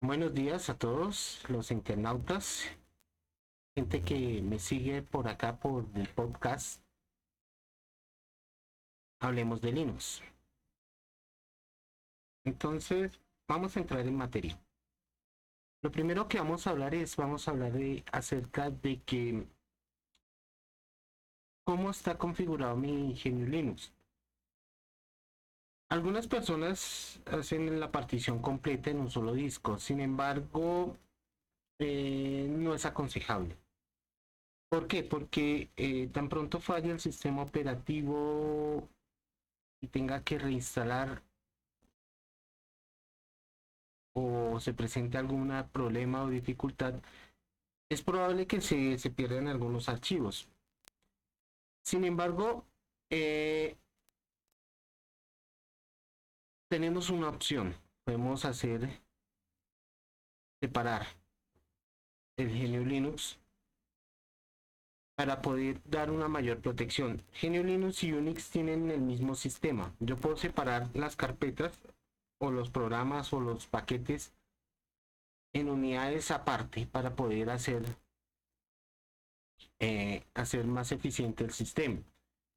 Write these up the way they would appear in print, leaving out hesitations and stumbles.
Buenos días a todos los internautas, gente que me sigue por acá por el podcast Hablemos de Linux. Entonces, vamos a entrar en materia. Lo primero que vamos a hablar acerca de que cómo está configurado mi GNU Linux. Algunas personas hacen la partición completa en un solo disco, sin embargo, no es aconsejable. ¿Por qué? Porque tan pronto falla el sistema operativo y tenga que reinstalar o se presente algún problema o dificultad, es probable que se pierdan algunos archivos. Sin embargo, eh, tenemos una opción. Podemos separar el GNU Linux para poder dar una mayor protección. GNU Linux y Unix tienen el mismo sistema. Yo puedo separar las carpetas o los programas o los paquetes en unidades aparte para poder hacer más eficiente el sistema.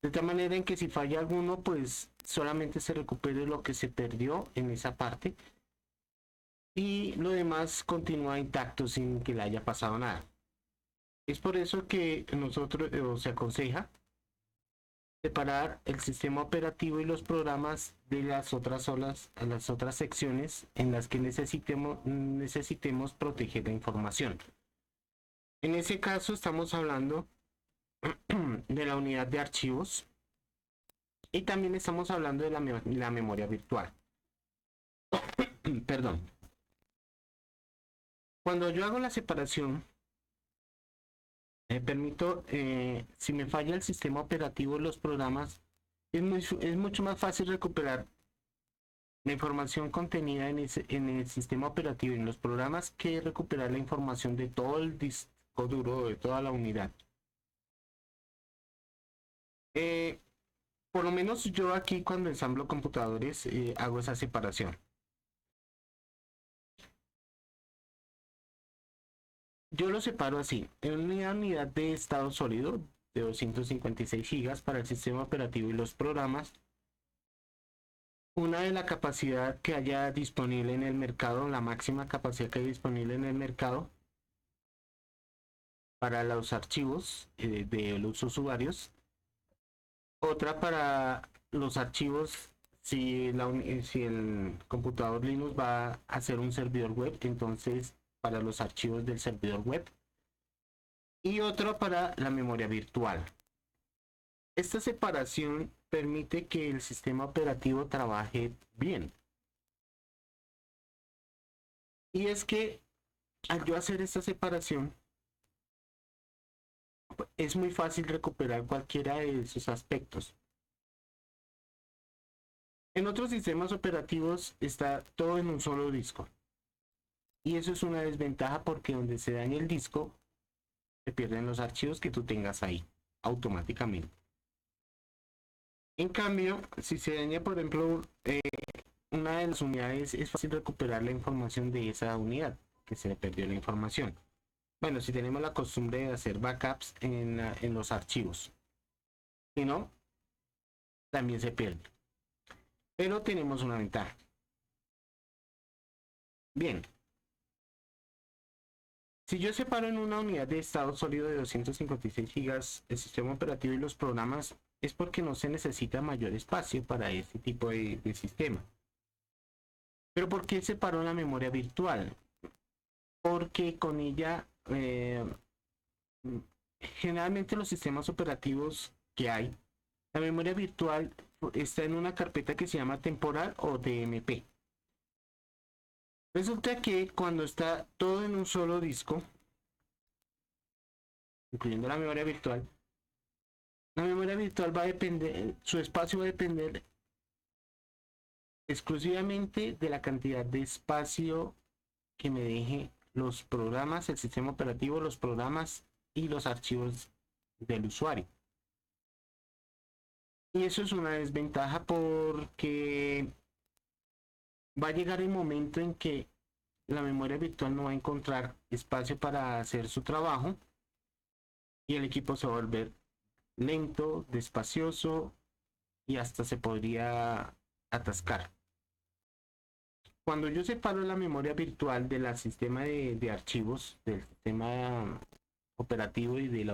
De tal manera en que si falla alguno, pues solamente se recupere lo que se perdió en esa parte y lo demás continúa intacto sin que le haya pasado nada. Es por eso que nosotros se aconseja separar el sistema operativo y los programas de las otras secciones en las que necesitemos proteger la información. En ese caso estamos hablando de la unidad de archivos y también estamos hablando de la memoria virtual. Perdón. Cuando yo hago la separación, permito, si me falla el sistema operativo, los programas, es mucho más fácil recuperar la información contenida en el sistema operativo y en los programas que recuperar la información de todo el disco duro, de toda la unidad. Eh, por lo menos yo aquí cuando ensamblo computadores hago esa separación. Yo lo separo así, en una unidad de estado sólido de 256 gigas para el sistema operativo y los programas, una de la capacidad que haya disponible en el mercado, la máxima capacidad que haya disponible en el mercado para los archivos de los usuarios, otra para los archivos si el computador Linux va a hacer un servidor web, entonces para los archivos del servidor web y otro para la memoria virtual. Esta separación permite que el sistema operativo trabaje bien. Y es que al yo hacer esta separación, es muy fácil recuperar cualquiera de esos aspectos. En otros sistemas operativos está todo en un solo disco. Y eso es una desventaja porque donde se daña el disco, se pierden los archivos que tú tengas ahí automáticamente. En cambio, si se daña, por ejemplo, una de las unidades, es fácil recuperar la información de esa unidad que se le perdió la información. Bueno, si tenemos la costumbre de hacer backups en los archivos. Si no, también se pierde. Pero tenemos una ventaja. Bien, si yo separo en una unidad de estado sólido de 256 gigas el sistema operativo y los programas, es porque no se necesita mayor espacio para este tipo de sistema. Pero ¿por qué separo la memoria virtual? Porque con ella, generalmente los sistemas operativos que hay, la memoria virtual está en una carpeta que se llama temporal o TMP. Resulta que cuando está todo en un solo disco, incluyendo la memoria virtual va a depender, su espacio va a depender exclusivamente de la cantidad de espacio que me deje los programas, el sistema operativo, los programas y los archivos del usuario. Y eso es una desventaja porque va a llegar el momento en que la memoria virtual no va a encontrar espacio para hacer su trabajo y el equipo se va a volver lento, despacioso y hasta se podría atascar. Cuando yo separo la memoria virtual del sistema de archivos, del sistema operativo y de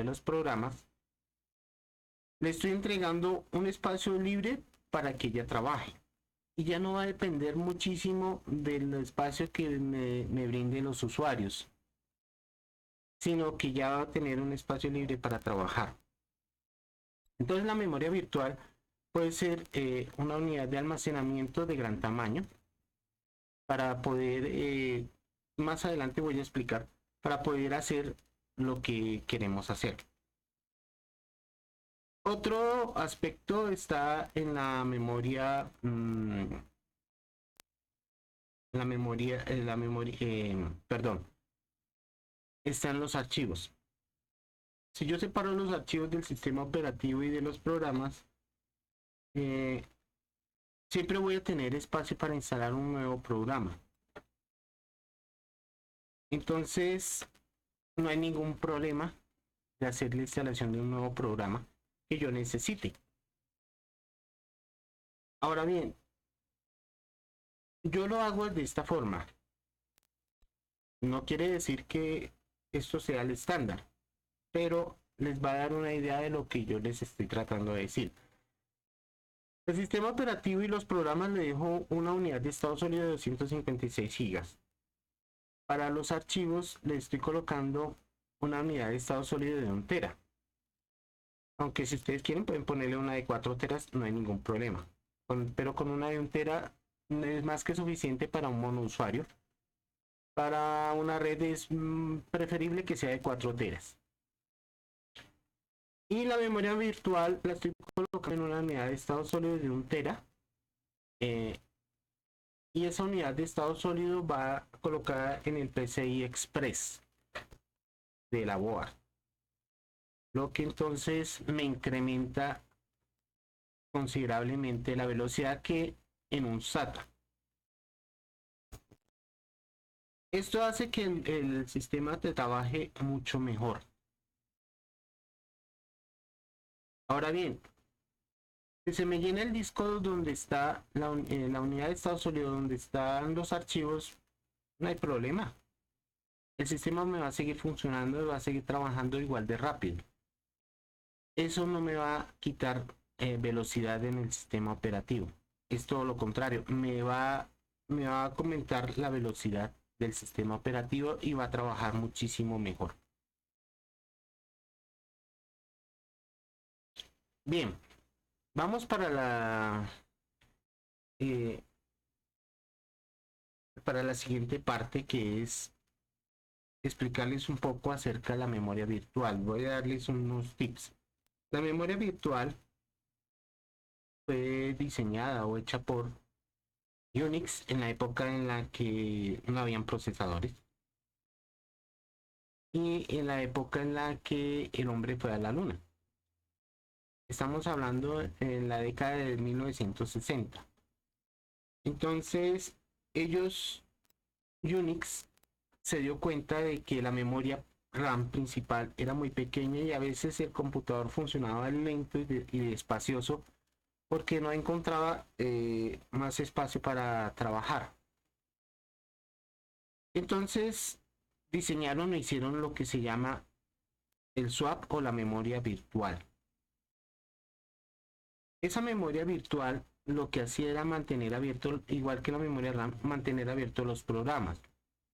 los programas, le estoy entregando un espacio libre para que ella trabaje. Y ya no va a depender muchísimo del espacio que me brinden los usuarios, sino que ya va a tener un espacio libre para trabajar. Entonces la memoria virtual puede ser una unidad de almacenamiento de gran tamaño para poder, más adelante voy a explicar, para poder hacer lo que queremos hacer. Otro aspecto está en la memoria, perdón, están los archivos. Si yo separo los archivos del sistema operativo y de los programas, siempre voy a tener espacio para instalar un nuevo programa. Entonces, no hay ningún problema de hacer la instalación de un nuevo programa que yo necesite. Ahora bien, yo lo hago de esta forma. No quiere decir que esto sea el estándar, pero les va a dar una idea de lo que yo les estoy tratando de decir. El sistema operativo y los programas le dejo una unidad de estado sólido de 256 gigas. Para los archivos le estoy colocando una unidad de estado sólido de 1 tera. Aunque si ustedes quieren pueden ponerle una de 4 teras, no hay ningún problema. Pero con una de 1 tera es más que suficiente para un monousuario. Para una red es preferible que sea de 4 teras. Y la memoria virtual la estoy colocando en una unidad de estado sólido de 1 tera. Y esa unidad de estado sólido va colocada en el PCI Express de la board. Lo que entonces me incrementa considerablemente la velocidad que en un SATA. Esto hace que el sistema te trabaje mucho mejor. Ahora bien, si se me llena el disco donde está la unidad de estado sólido, donde están los archivos, no hay problema. El sistema me va a seguir funcionando y va a seguir trabajando igual de rápido. Eso no me va a quitar velocidad en el sistema operativo. Es todo lo contrario, me va a aumentar la velocidad del sistema operativo y va a trabajar muchísimo mejor. Bien, vamos para la siguiente parte, que es explicarles un poco acerca de la memoria virtual. Voy a darles unos tips. La memoria virtual fue diseñada o hecha por Unix en la época en la que no habían procesadores y en la época en la que el hombre fue a la luna. Estamos hablando en la década de 1960. Entonces, Unix se dio cuenta de que la memoria RAM principal era muy pequeña y a veces el computador funcionaba lento y despacioso porque no encontraba más espacio para trabajar. Entonces diseñaron e hicieron lo que se llama el swap o la memoria virtual. Esa memoria virtual lo que hacía era mantener abierto, igual que la memoria RAM, mantener abiertos los programas.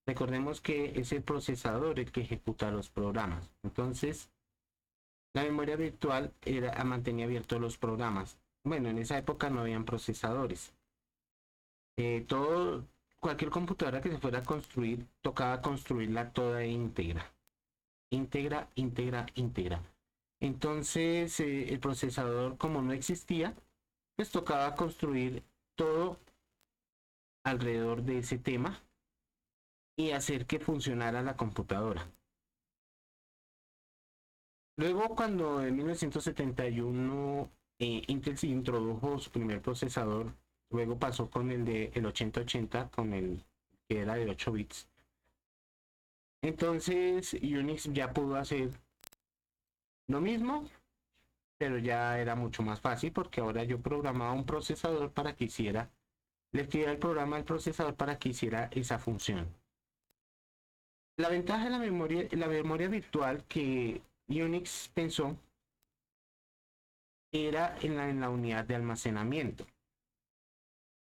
Recordemos que es el procesador el que ejecuta los programas. Entonces, la memoria virtual mantenía abiertos los programas. Bueno, en esa época no habían procesadores. Cualquier computadora que se fuera a construir, tocaba construirla toda íntegra. Íntegra. Entonces, el procesador, como no existía, pues tocaba construir todo alrededor de ese tema y hacer que funcionara la computadora. Luego, cuando en 1971 Intel se introdujo su primer procesador, luego pasó con el 8080, con el que era de 8 bits. Entonces Unix ya pudo hacer lo mismo, pero ya era mucho más fácil porque ahora yo programaba un procesador para que hiciera, le escribía el programa al procesador para que hiciera esa función. La ventaja de la memoria virtual que Unix pensó era en la unidad de almacenamiento.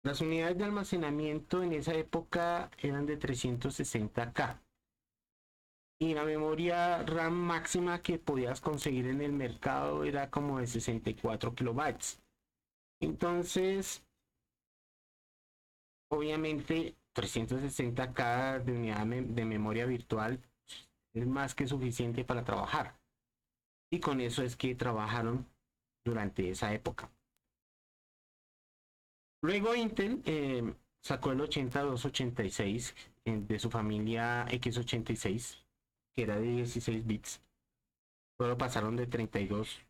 Las unidades de almacenamiento en esa época eran de 360K. Y la memoria RAM máxima que podías conseguir en el mercado era como de 64 kilobytes. Entonces, obviamente, 360K de unidad de memoria virtual es más que suficiente para trabajar. Y con eso es que trabajaron durante esa época. Luego Intel sacó el 8286 de su familia x86, que era de 16 bits. Luego pasaron de 32.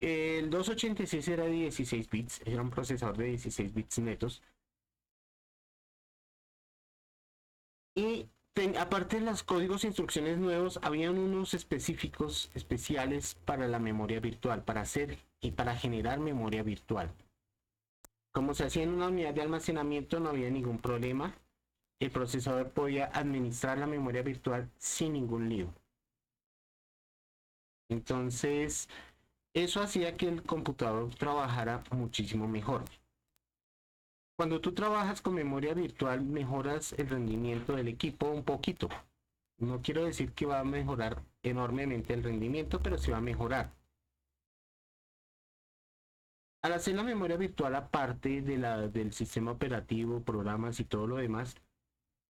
El 286 era de 16 bits, era un procesador de 16 bits netos. Y aparte de los códigos e instrucciones nuevos, habían unos específicos, especiales para la memoria virtual, para hacer y para generar memoria virtual. Como se hacía en una unidad de almacenamiento, no había ningún problema. El procesador podía administrar la memoria virtual sin ningún lío. Entonces, eso hacía que el computador trabajara muchísimo mejor. Cuando tú trabajas con memoria virtual, mejoras el rendimiento del equipo un poquito. No quiero decir que va a mejorar enormemente el rendimiento, pero sí va a mejorar. Al hacer la memoria virtual aparte del sistema operativo, programas y todo lo demás,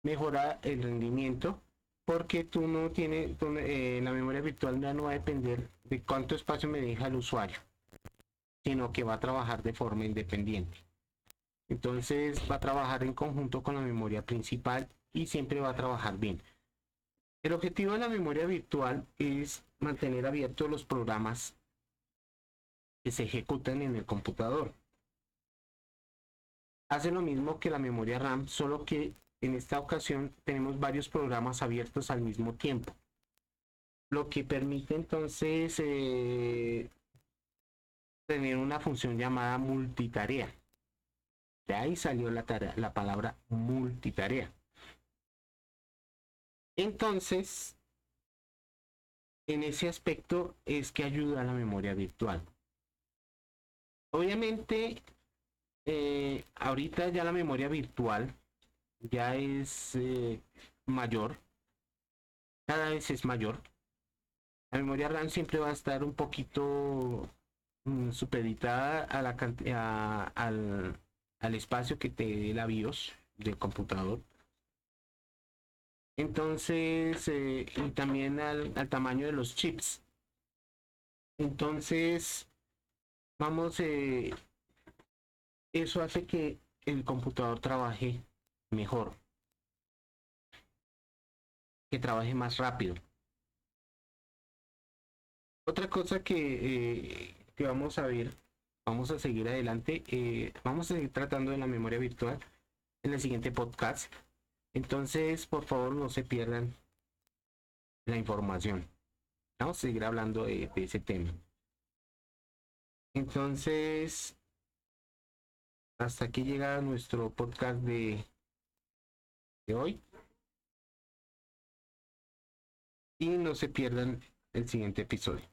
mejora el rendimiento porque tú no tienes, la memoria virtual ya no va a depender de cuánto espacio me deja el usuario, sino que va a trabajar de forma independiente. Entonces va a trabajar en conjunto con la memoria principal y siempre va a trabajar bien. El objetivo de la memoria virtual es mantener abiertos los programas que se ejecutan en el computador. Hace lo mismo que la memoria RAM, solo que en esta ocasión tenemos varios programas abiertos al mismo tiempo, lo que permite entonces tener una función llamada multitarea. De ahí salió la palabra multitarea. Entonces, en ese aspecto es que ayuda a la memoria virtual. Obviamente, ahorita ya la memoria virtual ya es mayor, cada vez es mayor. La memoria RAM siempre va a estar un poquito supeditada a al espacio que te dé la BIOS del computador. Entonces, y también al tamaño de los chips. Entonces, vamos, eso hace que el computador trabaje mejor, que trabaje más rápido. Otra cosa que vamos a ver, vamos a seguir adelante, vamos a seguir tratando de la memoria virtual en el siguiente podcast. Entonces, por favor, no se pierdan la información. Vamos a seguir hablando de ese tema. Entonces, hasta aquí llega nuestro podcast de hoy. Y no se pierdan el siguiente episodio.